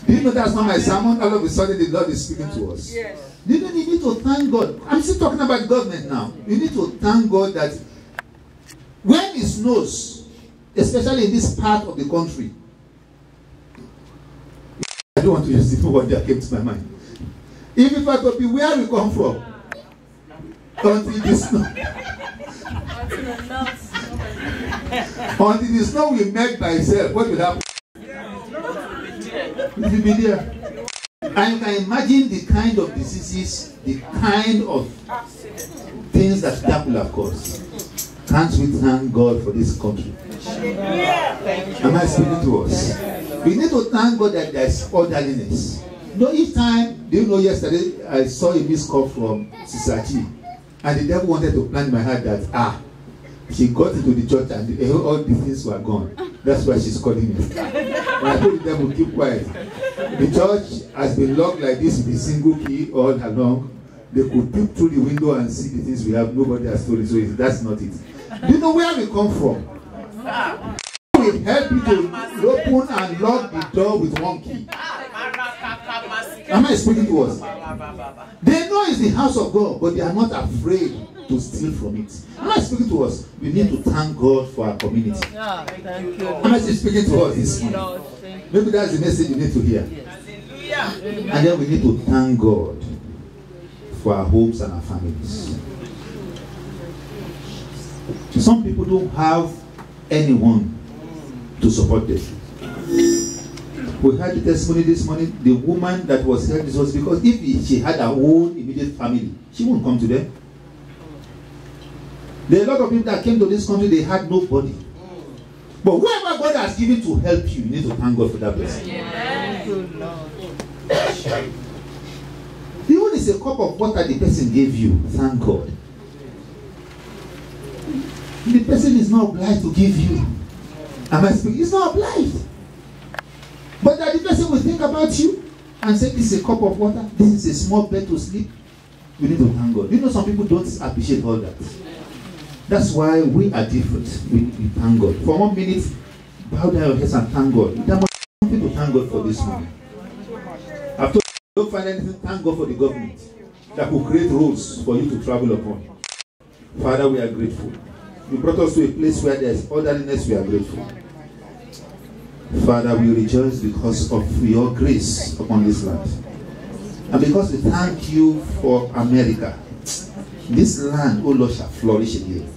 Do you know that's not my sermon? All of a sudden the Lord is speaking to us. Yes. You need to thank God. I'm still talking about government now. You need to thank God that when it snows, especially in this part of the country, I don't want to use the word that came to my mind. If it were to be where we come from, until the snow, until the snow will melt by itself, what will happen? It will be there. And you can imagine the kind of diseases, the kind of things that that will have caused. Can't we thank God for this country? Am I speaking to us? We need to thank God that there is orderliness. You know, each time, do you know, yesterday I saw a missed call from Sisachi, and the devil wanted to plant in my heart that she got into the church and all the things were gone. That's why she's calling me. And I told the devil, keep quiet. The church has been locked like this with a single key all along. They could peep through the window and see the things we have. Nobody has told it, so that's not it. Do you know where we come from? We help you to open and lock the door with one key. Am I speaking to us? They know it's the house of God, but they are not afraid to steal from it. Am I speaking to us? We need to thank God for our community. Thank you. Am I speaking to us this morning? Maybe that's the message you need to hear. And then we need to thank God for our homes and our families. Some people don't have anyone to support them. We had the testimony this morning. The woman that was here, this was because if she had her own immediate family, she wouldn't come to them. There are a lot of people that came to this country, they had nobody. But whoever God has given to help you, you need to thank God for that person. Yes. Even if it's a cup of water the person gave you, thank God. The person is not obliged to give you. Am I speaking? He's not obliged. But that the person will think about you and say, this is a cup of water, this is a small bed to sleep. We need to thank God. You know, some people don't appreciate all that. That's why we are different. We thank God. For 1 minute, bow down your heads and thank God. There must be something to thank God for this morning. After you don't find anything, thank God for the government that will create roads for you to travel upon. Father, we are grateful. You brought us to a place where there is orderliness. We are grateful. Father, we rejoice because of your grace upon this land. And because we thank you for America. This land, oh Lord, shall flourish again.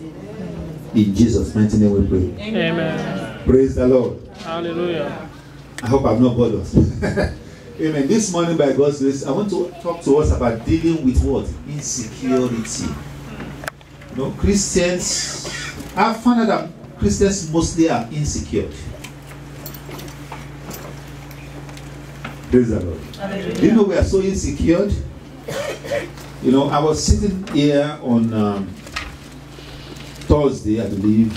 In Jesus' mighty name we pray. Amen. Praise the Lord. Hallelujah. I hope I've not bored us. Amen. This morning, by God's grace, I want to talk to us about dealing with what? Insecurity. You know, Christians, I've found out that Christians mostly are insecure. Praise the Lord. Do you know we are so insecure? You know, I was sitting here on Thursday, I believe,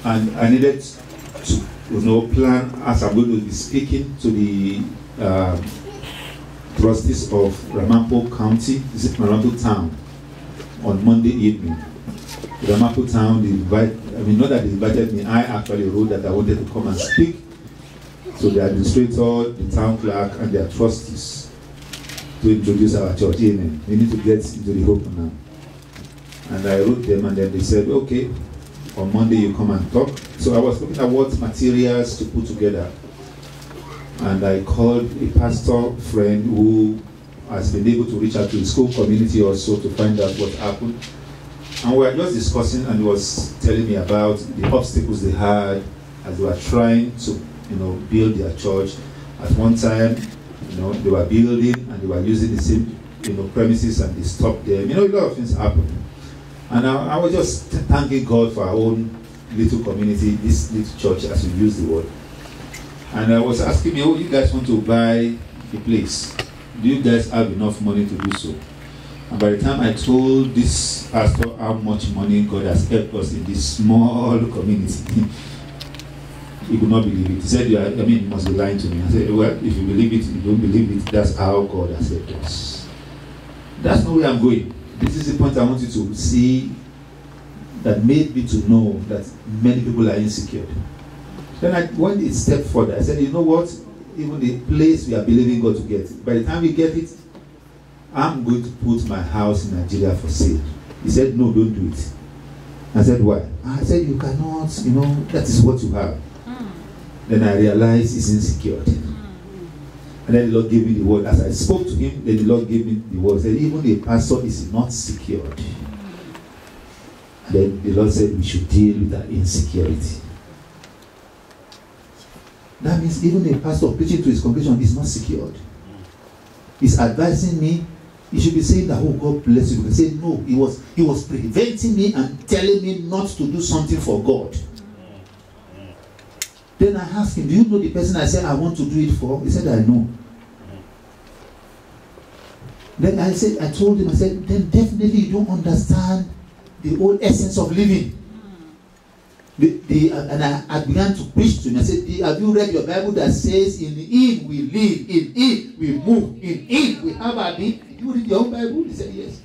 and I needed to, plan as I'm going to be speaking to the trustees of Ramapo County, Ramapo Town, on Monday evening. Ramapo Town, not that they invited me, I actually wrote that I wanted to come and speak to the administrator, the town clerk, and their trustees to introduce our church. Amen. We need to get into the hope now. And I wrote them, and then they said, okay, on Monday you come and talk. So I was looking at what materials to put together. And I called a pastor friend who has been able to reach out to the school community also to find out what happened. And we were just discussing, and he was telling me about the obstacles they had as they were trying to, build their church. At one time, they were building and they were using the same, premises, and they stopped them. A lot of things happened. And I was just thanking God for our own little community, this little church, as we use the word. And I was asking me, you guys want to buy a place? Do you guys have enough money to do so? And by the time I told this pastor how much money God has helped us in this small community, he could not believe it. He said, you must be lying to me. I said, well, if you believe it, you don't believe it, that's how God has helped us. That's not where I'm going. This is the point I want you to see that made me to know that many people are insecure. Then I went a step further. I said, you know what? even the place we are believing God to get. By the time we get it, I'm going to put my house in Nigeria for sale. He said, no, don't do it. I said, why? I said, you cannot, that is what you have. Then I realized it's insecure. And then the Lord gave me the word. As I spoke to him, then the Lord gave me the word. He said, even a pastor is not secured. And then the Lord said, we should deal with that insecurity. That means even a pastor preaching to his congregation is not secured. He's advising me. He should be saying that, oh, God bless you. He say, no, he was preventing me and telling me not to do something for God. Then I asked him, do you know the person I said I want to do it for? He said, I know. Then I told him, then definitely you don't understand the whole essence of living. And I began to preach to him. I said, have you read your Bible that says, in him we live, in him we move, in him we have our being? Did you read your own Bible? He said, yes.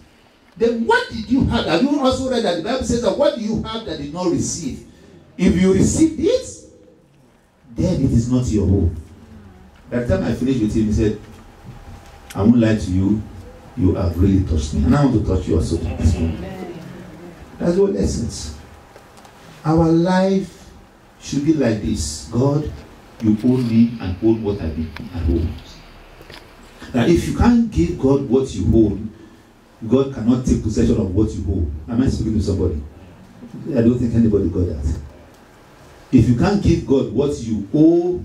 Then what did you have? Have you also read that the Bible says that what do you have that did not receive? If you received it, then it is not your own. By the time I finished with him, he said, I won't lie to you, you have really touched me. And I want to touch you also this morning. That's the whole essence. Our life should be like this. God, you own me and own what I own. Now, if you can't give God what you own, God cannot take possession of what you own. Am I speaking to somebody? I don't think anybody got that. If you can't give God what you owe,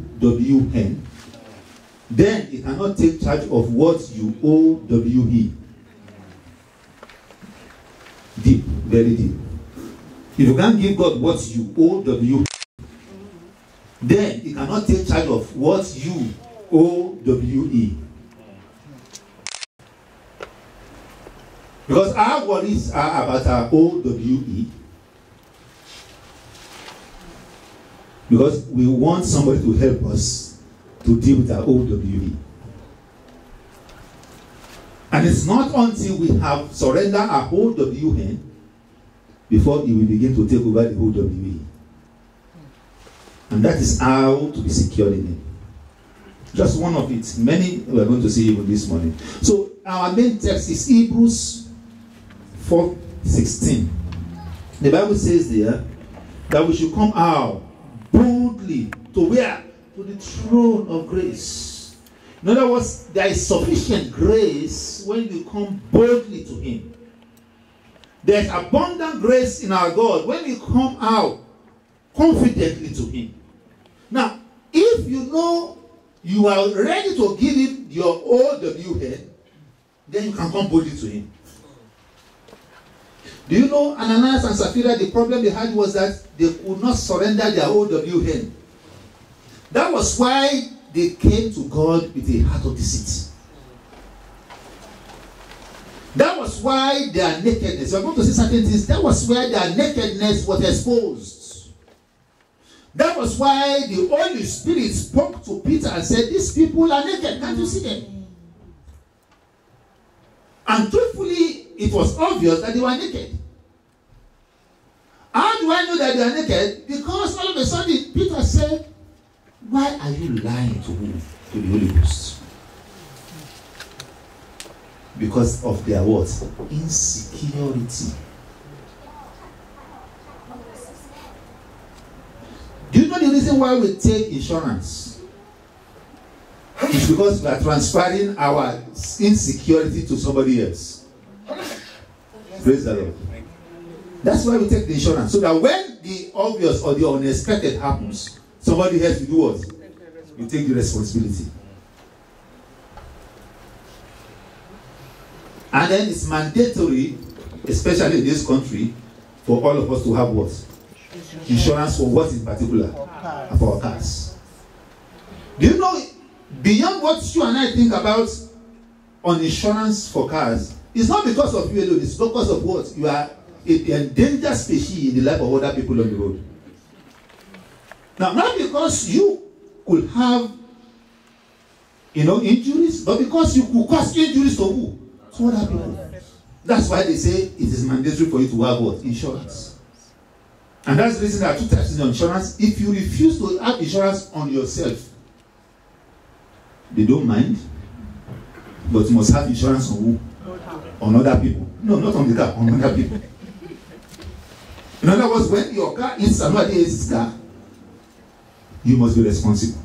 then he cannot take charge of what you owe, Deep, very deep. If you can't give God what you owe, then he cannot take charge of what you owe, Because our worries are about our OWE. Because we want somebody to help us to deal with our OWE. And it's not until we have surrendered our OWN before he will begin to take over the OWE. And that is how to be secure in him. Just one of it. Many we are going to see even this morning. So our main text is Hebrews 4:16. The Bible says there that we should come out boldly to where? To the throne of grace. In other words, there is sufficient grace when you come boldly to him. There's abundant grace in our God when we come out confidently to him. Now, if you know you are ready to give him your OWN, then you can come boldly to him. Do you know Ananias and Sapphira, the problem they had was that they could not surrender their OWN. That was why they came to God with a heart of deceit. That was why their nakedness, we are going to see certain things, that was where their nakedness was exposed. That was why the Holy Spirit spoke to Peter and said, these people are naked, can't you see them? And truthfully, it was obvious that they were naked. How do I know that they are naked? Because all of a sudden, Peter said, why are you lying to who? To the Holy Ghost. Because of their what? Insecurity. Do you know the reason why we take insurance? It's because we are transferring our insecurity to somebody else. Praise the Lord. That's why we take the insurance. So that when the obvious or the unexpected happens, somebody else will do what? You take the responsibility. And then it's mandatory, especially in this country, for all of us to have what? Insurance for what in particular? For our cars. Do you know, beyond what you and I think about on insurance for cars, it's not because of you alone, it's because of what? You are an endangered species in the life of other people on the road. Now, not because you could have, injuries, but because you could cause injuries to who? To other people. That's why they say it is mandatory for you to have what? Insurance. And that's the reason there are two types of insurance. If you refuse to have insurance on yourself, They don't mind, but you must have insurance on who? On other people. No, not on the car, on other people. In other words, when your car hits somebody else's car, you must be responsible.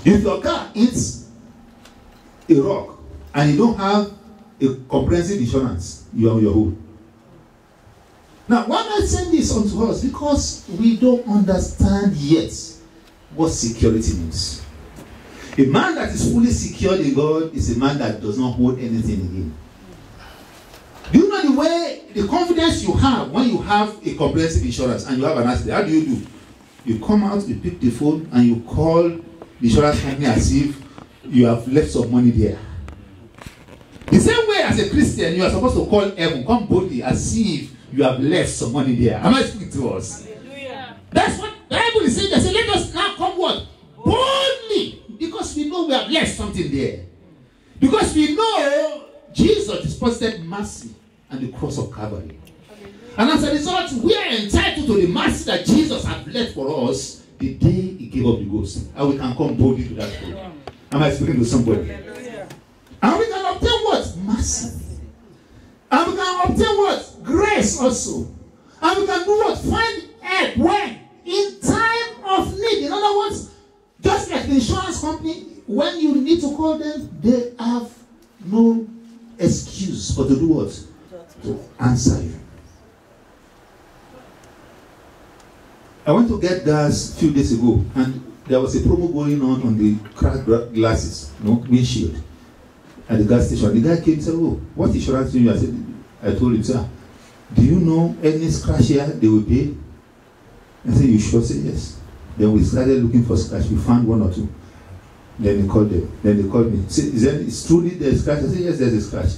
If your car hits a rock and you don't have a comprehensive insurance, you are on your own. Now, why am I saying this unto us? Because we don't understand yet what security means. A man that is fully secured in God is a man that does not hold anything in him. Do you know the way, the confidence you have when you have a comprehensive insurance and you have an accident? How do you do? You come out, you pick the phone, and you call the insurance company as if you have left some money there. The same way as a Christian, you are supposed to call heaven, come boldly, as if you have left some money there. Am I speaking to us? Hallelujah. That's what the Bible is saying. They say, let us now come what? Boldly. Because we know we have left something there. Because we know Jesus deposited mercy on the cross of Calvary. And as a result, we are entitled to the mercy that Jesus had left for us the day he gave up the ghost. And we can come boldly to that throne. Am I speaking to somebody? Hallelujah. And we can obtain what? Mercy. And we can obtain what? Grace also. And we can do what? Find help. When? In time of need. In other words, just like the insurance company, when you need to call them, they have no excuse but to do what? To answer you. I went to get gas a few days ago, and there was a promo going on the cracked glasses, windshield, at the gas station. The guy came and said, "Oh, what insurance do you?" I told him, "Sir, do you know any scratch here they will pay?" I said, "You sure?" Say yes. Then we started looking for scratch. We found one or two. Then they called them. Then they called me. Say, "Is truly there a scratch?" I said, "Yes, there's a scratch."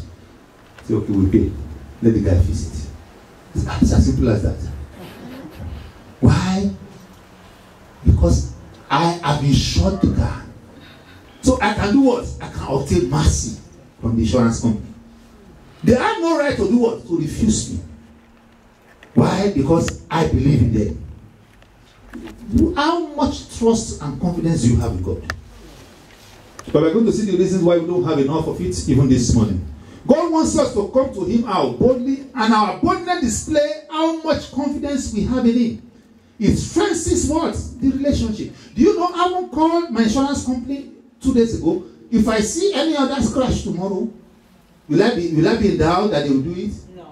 I said, "Okay, we pay. Let the guy fix it." It's as simple as that. Why? Because I have insured the car. So I can do what? I can obtain mercy from the insurance company. They have no right to do what? To refuse me. Why? Because I believe in them. How much trust and confidence do you have in God? But we're going to see the reasons why we don't have enough of it even this morning. God wants us to come to him out boldly, and our boldness display how much confidence we have in him. It strengthens what? The relationship. Do you know, I won't call my insurance company 2 days ago. If I see any other scratch tomorrow, will I be in doubt that they will do it? No.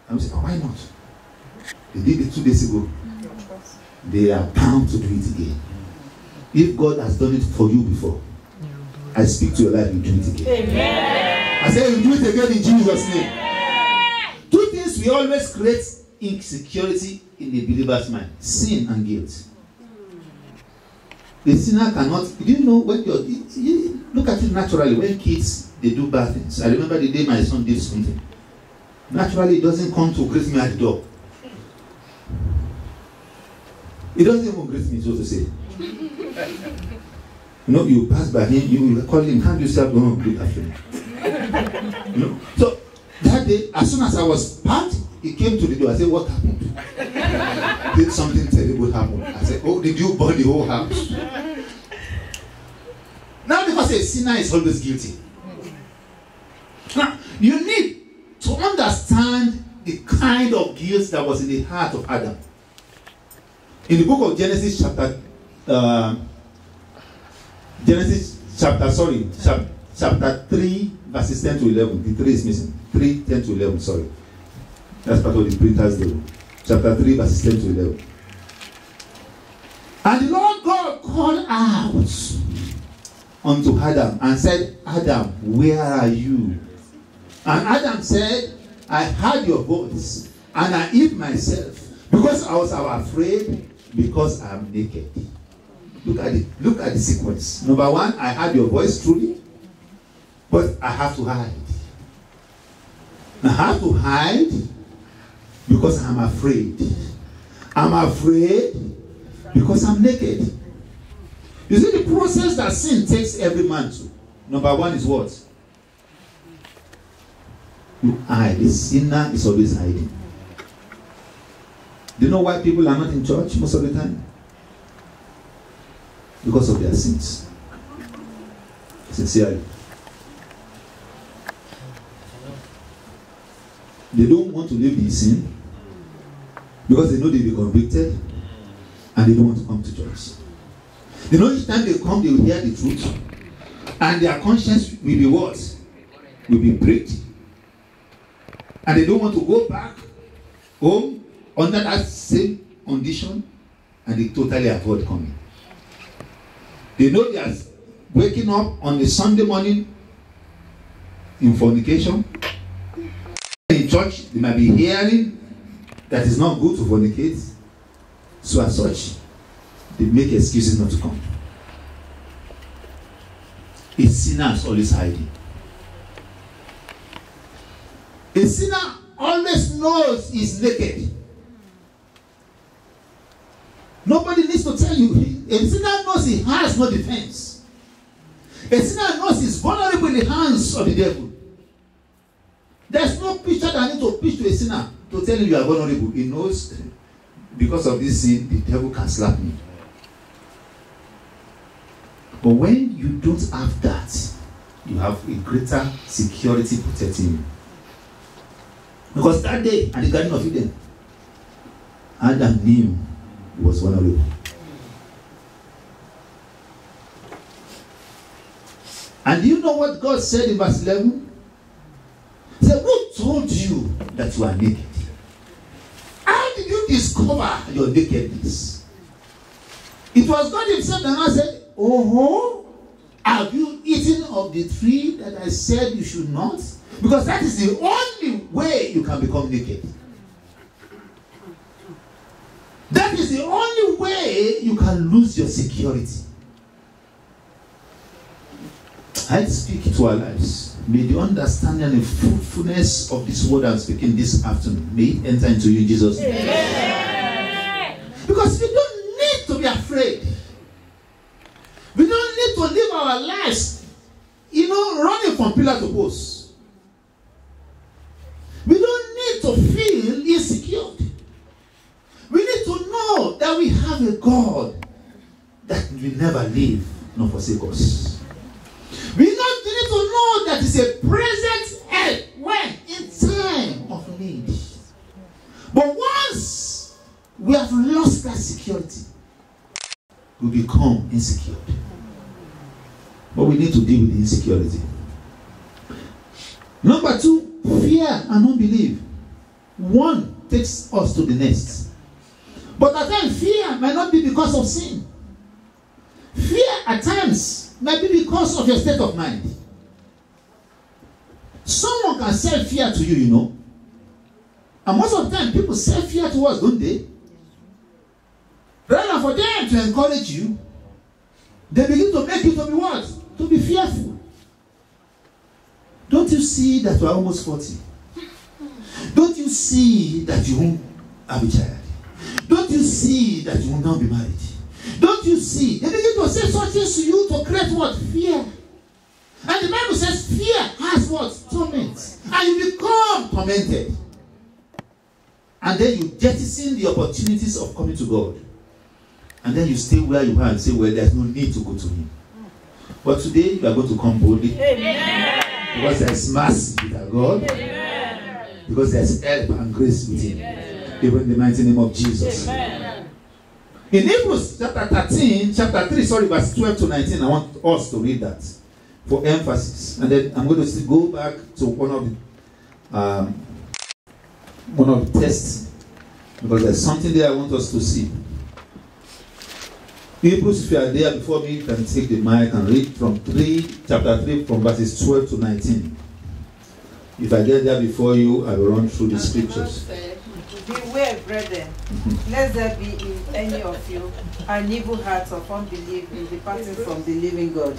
I'm saying, why not? They did it 2 days ago. They are bound to do it again. If God has done it for you before, I speak to your life, you do it again. Amen. I say, you do it again in Jesus' name. Amen. Two things we always create insecurity in the believer's mind: sin and guilt. The sinner cannot. Do you know when you look at it naturally? When kids they do bad things. I remember the day my son did something. Naturally, he doesn't come to greet me at the door. He doesn't even greet me, so to say. You pass by him, you call him, hand yourself, go and greet after him. So that day, as soon as I was parked, he came to the door. I said, "What happened?" Did something terrible happen? I said, "Oh, did you burn the whole house?" Now, because a sinner is always guilty. Now, you need to understand the kind of guilt that was in the heart of Adam. In the book of Genesis chapter 3, verses 10 to 11. The 3 is missing. 3, 10 to 11, sorry. That's part of the printer's do. Chapter 3, verses 10 to 11. And the Lord God called out unto Adam and said, "Adam, where are you?" And Adam said, "I heard your voice, and I hid myself, because I was afraid, because I am naked." Look at the sequence. Number one, I heard your voice truly, but I have to hide. I have to hide because I'm afraid. I'm afraid because I'm naked. You see the process that sin takes every man to. Number one is what? You hide. The sinner is always hiding. Do you know why people are not in church most of the time? because of their sins. Sincerely. They don't want to live in sin because they know they'll be convicted and they don't want to come to church. They know each time they come, they will hear the truth and their conscience will be what? Will be pricked. And they don't want to go back home under that same condition, and they totally avoid coming. They know they are waking up on a Sunday morning in fornication. In church, they might be hearing that it's not good to fornicate. So as such, they make excuses not to come. A sinner is always hiding. A sinner always knows he's naked. Nobody needs to tell you. A sinner knows he has no defense. A sinner knows he's vulnerable in the hands of the devil. There's no preacher that needs to preach to a sinner to tell him you are vulnerable. He knows because of this sin, the devil can slap me. But when you don't have that, you have a greater security protecting you. Because that day at the Garden of Eden, Adam knew he was vulnerable. And do you know what God said in verse 11? He said, who told you that you are naked? How did you discover your nakedness? It was God himself that said, oh, have you eaten of the tree that I said you should not? Because that is the only way you can become naked. That is the only way you can lose your security. I speak to our lives. May the understanding and the fruitfulness of this word I'm speaking this afternoon, may it enter into you in Jesus' name. Because we don't need to be afraid. We don't need to live our lives, running from pillar to post. We don't need to feel insecure. We need to know that we have a God that will never leave nor forsake us. We need to know that it's a present help when in time of need. But once we have lost that security, we become insecure. But we need to deal with the insecurity. Number 2, fear and unbelief. One takes us to the next. But at times, fear might not be because of sin. Fear at times might be because of your state of mind. Someone can sell fear to you, And most of the time, people sell fear to us, don't they? Rather than for them to encourage you, they begin to make you to be what? To be fearful. Don't you see that you are almost 40? Don't you see that you won't have a child? Don't you see that you will not be married? Don't you see? They begin to say such things to you to create what? Fear. And the Bible says fear has what? Torment. And you become tormented. And then you jettison the opportunities of coming to God. And then you stay where you are and say, well, there's no need to go to him. But today, you are going to come boldly. Amen. Because there's mercy with our God. Amen. Because there's help and grace with him. Amen. Even in the mighty name of Jesus. Amen. In Hebrews chapter 3, verse 12 to 19, I want us to read that for emphasis. And then I'm going to go back to one of the tests, because there's something there I want us to see. Hebrews, if you are there before me, you can take the mic and read from chapter 3, from verses 12 to 19. If I get there before you, I will run through the scriptures. Beware, brethren, lest there be in any of you an evil heart of unbelief in departing from the living God.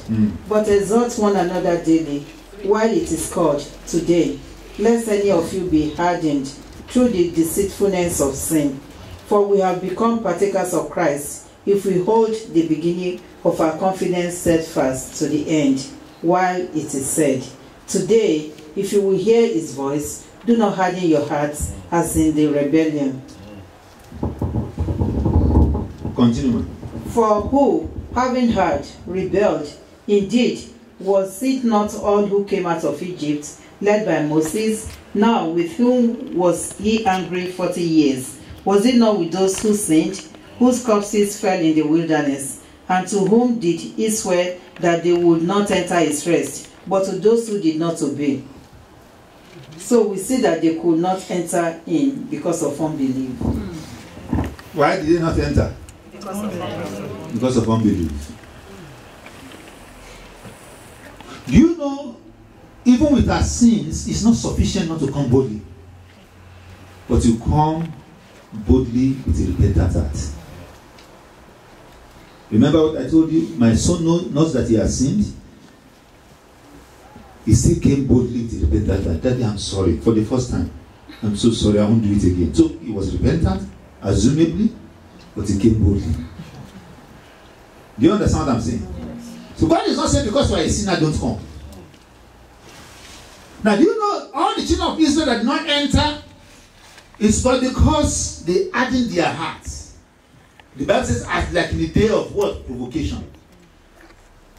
But exhort one another daily, while it is called today, lest any of you be hardened through the deceitfulness of sin. For we have become partakers of Christ, if we hold the beginning of our confidence steadfast to the end, while it is said, today, if you will hear his voice, do not harden your hearts as in the rebellion. Continue. For who, having heard, rebelled. Indeed, was it not all who came out of Egypt, led by Moses? Now with whom was he angry 40 years? Was it not with those who sinned, whose corpses fell in the wilderness? And to whom did he swear that they would not enter his rest, but to those who did not obey? So we see that they could not enter in because of unbelief. Why did they not enter? Because of unbelief. Do you know, even with our sins, it's not sufficient not to come boldly, but to come boldly with a repentant heart. Remember what I told you? My son knows that he has sinned. He still came boldly with a repentant heart. Daddy, I'm sorry for the first time. I'm so sorry, I won't do it again. So he was repentant, assumably, but he came boldly. Do you understand what I'm saying? So God is not saying because you are a sinner, don't come. Now, do you know all the children of Israel that did not enter? It's not because they hardened their hearts. The Bible says, as like in the day of what? Provocation.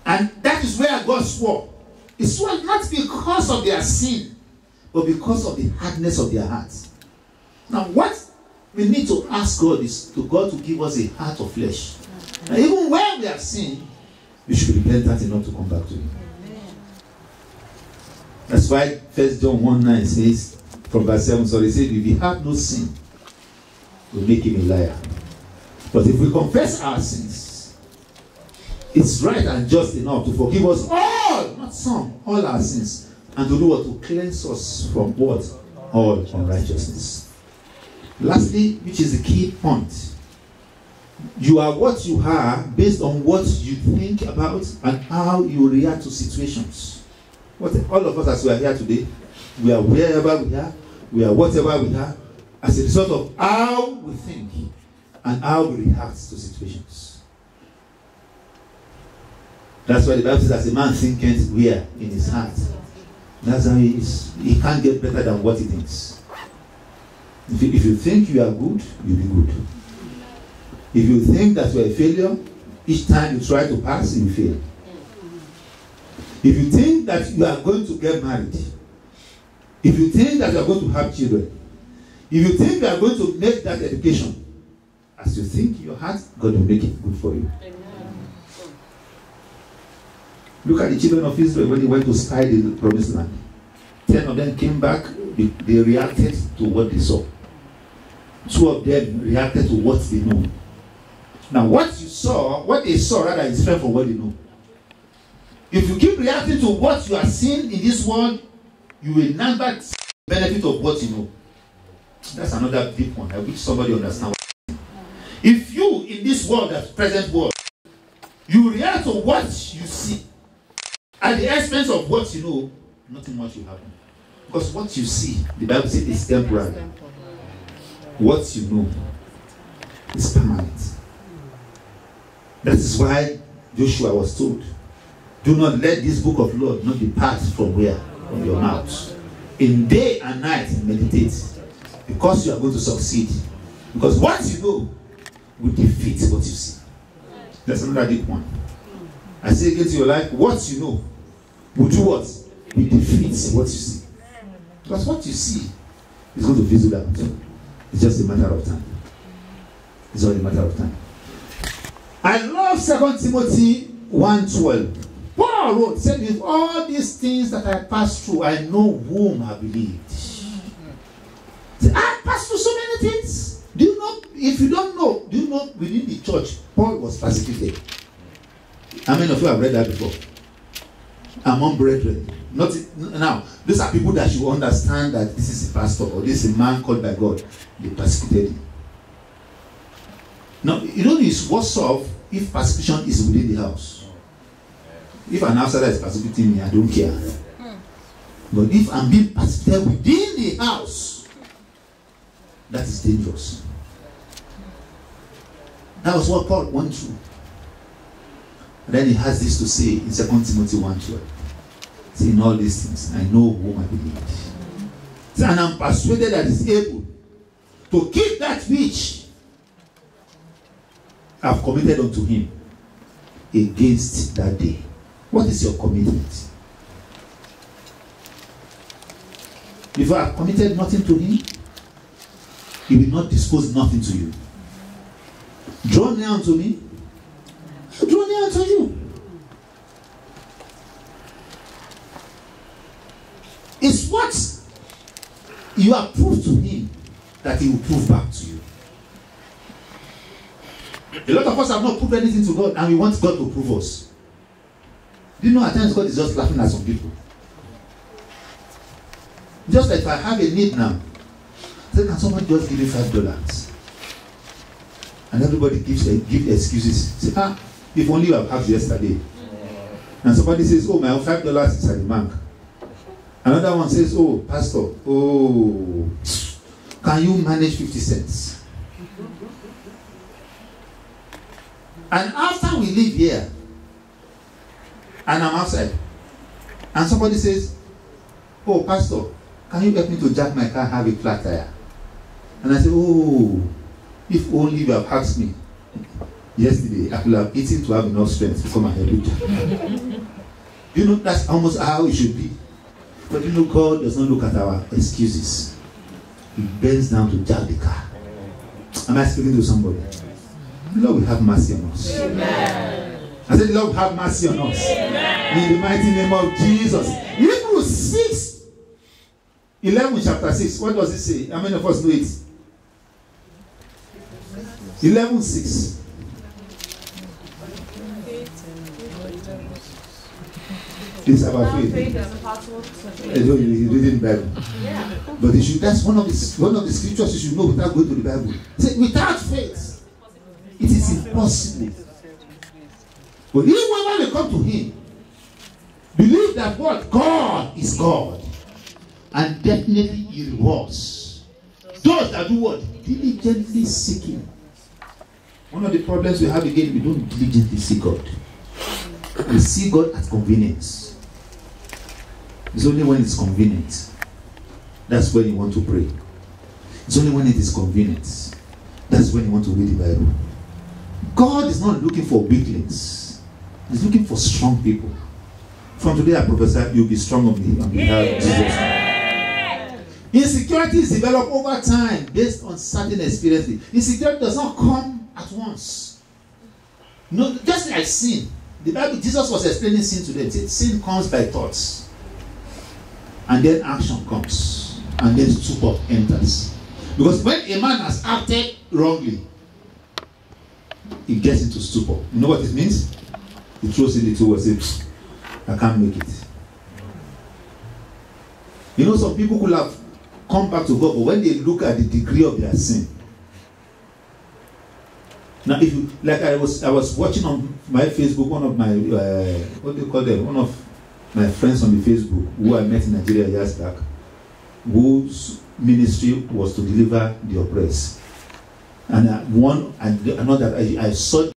And that is where God swore. It swore not because of their sin, but because of the hardness of their hearts. Now, what we need to ask God is to God to give us a heart of flesh. And even when we have sinned, we should be repentant enough to come back to Him. That's why 1 John 1:9 says, from verse 7, so he said, if we have no sin, we make him a liar. But if we confess our sins, it's right and just enough to forgive us all, not some, all our sins, and to do what? To cleanse us from what? All unrighteousness. Lastly, which is the key point, you are what you are based on what you think about and how you react to situations. What all of us as we are here today, we are wherever we are whatever we are, as a result of how we think and how we react to situations. That's why the Bible says, as a man thinketh where? In his heart. That's how he is. He can't get better than what he thinks. If you think you are good, you'll be good. If you think that you are a failure, each time you try to pass, you fail. If you think that you are going to get married, if you think that you are going to have children, if you think you are going to make that education, as you think in your heart, God will make it good for you. Amen. Look at the children of Israel when they went to spy the promised land. 10 of them came back, they reacted to what they saw. 2 of them reacted to what they know. Now what they saw rather is different from what they know. If you keep reacting to what you are seeing in this world, you will never see the benefit of what you know. That's another deep one. I wish somebody understands. If you, in this world, that present world, you react to what you see at the expense of what you know, nothing much will happen. Because what you see, the Bible says, is temporary. What you know is permanent. That is why Joshua was told, do not let this book of law not depart from where? From your mouth. In day and night, meditate. Because you are going to succeed. Because what you know will defeat what you see. That's another deep one. I say again to your life, what you know will do what? Will defeat what you see. Because what you see is going to fizzle out. It's just a matter of time. It's only a matter of time. I love 2 Timothy 1:12. Paul wrote, said, with all these things that I passed through, I know whom I believed. I passed through so many things. Do you know? If you don't know, do you know within the church, Paul was persecuted? How many of you have read that before? Among brethren. Not now, these are people that you understand that this is a pastor or this is a man called by God. They persecuted him. Now, you know, it's worse off if persecution is within the house. If an outsider is persecuting me, I don't care. But if I'm being persecuted within the house, that is dangerous. That was what Paul went through. And then he has this to say in 2 Timothy 1:12. See, in all these things, I know whom I believe. And I'm persuaded that he's able to keep that which I've committed unto him against that day? What is your commitment? If you have committed nothing to him, he will not disclose nothing to you. Draw near unto me, draw near unto you. It's what you have proved to him that he will prove back to you. A lot of us have not proved anything to God, and we want God to prove us. Do you know at times God is just laughing at some people? Just like if I have a need now, say, can someone just give me $5? And everybody gives excuses. Say, if only you have asked yesterday. And somebody says, oh, my $5 is at the bank. Another one says, oh, pastor, oh, can you manage 50 cents? And after we leave here, and I'm outside, and somebody says, oh, pastor, can you help me to jack my car, have a flat tire? And I say, oh, if only you have asked me yesterday, I could have eaten to have enough strength to come and help you jack. You know, that's almost how it should be. But you know, God does not look at our excuses. He bends down to jack the car. Am I speaking to somebody? The Lord will have mercy on us. Amen. I said, the Lord will have mercy on us. Amen. In the mighty name of Jesus. Hebrews 6, 11, chapter 6. What does it say? How many of us know it? 11:6. It's about faith. You're reading the Bible. Yeah. But you should, that's one of the scriptures you should know without going to the Bible. Say, without faith, it is impossible. But even when they come to him, believe that what? God is God. And definitely he rewards those that do what? Diligently seek him. One of the problems we have again, we don't diligently seek God. We see God at convenience. It's only when it's convenient. That's when you want to pray. It's only when it is convenient. That's when you want to read the Bible. God is not looking for weaklings. He's looking for strong people. From today I prophesy you'll be strong on behalf of Jesus. Insecurity is developed over time based on certain experiences. Insecurity does not come at once. No, just like sin. The Bible, Jesus was explaining sin to them. Sin comes by thoughts. And then action comes. And then stupor enters. Because when a man has acted wrongly, he gets into stupor. You know what it means? He throws in the two words, says, I can't make it. You know, some people could have come back to God, but when they look at the degree of their sin. Now, if you, like I was watching on my Facebook, one of my, what do you call them? One of my friends on the Facebook who I met in Nigeria years back, whose ministry was to deliver the oppressed. And I saw